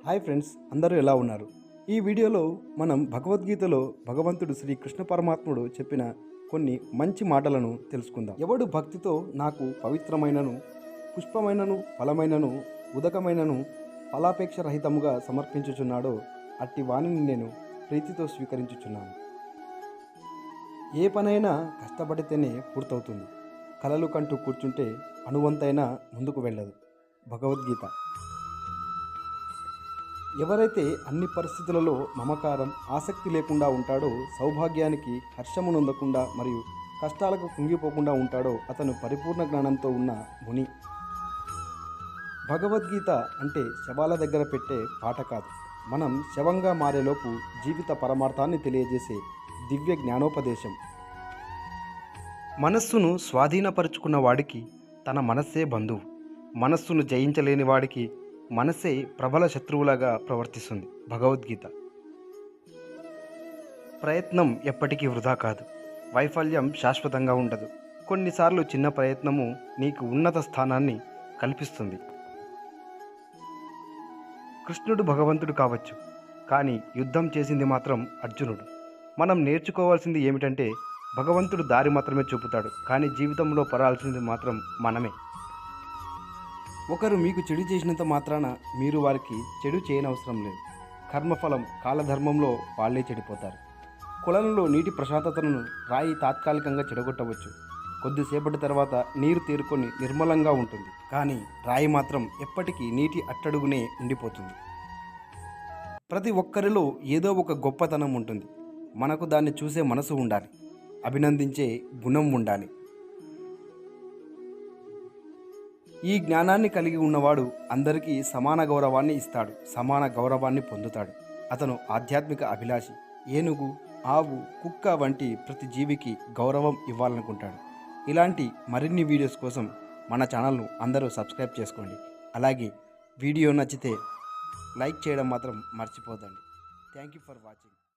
Hi friends, అందరూ ఎలా ఉన్నారు? ఈ వీడియోలో మనం భగవద్గీతలో భగవంతుడు శ్రీ కృష్ణ పరమాత్ముడు చెప్పిన కొన్ని మంచి మాటలను తెలుసుకుందాం. ఎవడు భక్తితో నాకు పవిత్రమైనను పుష్పమైనను ఫలమైనను ఉదకమైనను ఫలాపేక్ష రహితముగా సమర్పించుచున్నాడో అట్టి వాణిని నేను ప్రీతితో స్వీకరించుచున్నాను. ఏ పనైనా కష్టపడితేనే పూర్తవుతుంది. కలలు కంటూ కూర్చుంటే అణువంతైనా ముందుకు వెళ్ళదు. భగవద్గీత. ఎవరైతే అన్ని పరిస్థితులలో మమకారం ఆసక్తి లేకుండా ఉంటాడో, సౌభాగ్యానికి హర్షమునొందకుండా మరియు కష్టాలకు కుంగిపోకుండా ఉంటాడో అతను పరిపూర్ణ జ్ఞానంతో ఉన్న ముని. భగవద్గీత అంటే శవాల దగ్గర పెట్టే పాట కాదు, మనం శవంగా మారేలోపు జీవిత పరమార్థాన్ని తెలియజేసే దివ్య జ్ఞానోపదేశం. మనస్సును స్వాధీనపరుచుకున్న వాడికి తన మనస్సే బంధువు. మనస్సును జయించలేని వాడికి మనసే ప్రబల శత్రువులాగా ప్రవర్తిస్తుంది. భగవద్గీత. ప్రయత్నం ఎప్పటికీ వృధా కాదు. వైఫల్యం శాశ్వతంగా ఉండదు. కొన్నిసార్లు చిన్న ప్రయత్నము నీకు ఉన్నత స్థానాన్ని కల్పిస్తుంది. కృష్ణుడు భగవంతుడు కావచ్చు, కానీ యుద్ధం చేసింది మాత్రం అర్జునుడు. మనం నేర్చుకోవాల్సింది ఏమిటంటే, భగవంతుడు దారి మాత్రమే చూపుతాడు, కానీ జీవితంలో పడాల్సింది మాత్రం మనమే. ఒకరు మీకు చెడు చేసినంత మాత్రాన మీరు వారికి చెడు చేయనవసరం లేదు. కర్మఫలం కాలధర్మంలో వాళ్ళే చెడిపోతారు. కొలంలో నీటి ప్రశాంతతను రాయి తాత్కాలికంగా చెడగొట్టవచ్చు. కొద్దిసేపటి తర్వాత నీరు తేరుకొని నిర్మలంగా ఉంటుంది, కానీ రాయి మాత్రం ఎప్పటికీ నీటి అట్టడుగునే ఉండిపోతుంది. ప్రతి ఒక్కరిలో ఏదో ఒక గొప్పతనం ఉంటుంది. మనకు దాన్ని చూసే మనసు ఉండాలి, అభినందించే గుణం ఉండాలి. ఈ జ్ఞానాన్ని కలిగి ఉన్నవాడు అందరికీ సమాన గౌరవాన్ని ఇస్తాడు, సమాన గౌరవాన్ని పొందుతాడు. అతను ఆధ్యాత్మిక అభిలాషి. ఏనుగు, ఆవు, కుక్క వంటి ప్రతి జీవికి గౌరవం ఇవ్వాలనుకుంటాడు. ఇలాంటి మరిన్ని వీడియోస్ కోసం మన ఛానల్ను అందరూ సబ్స్క్రైబ్ చేసుకోండి. అలాగే వీడియో నచ్చితే లైక్ చేయడం మాత్రం మర్చిపోదండి. Thank you for watching.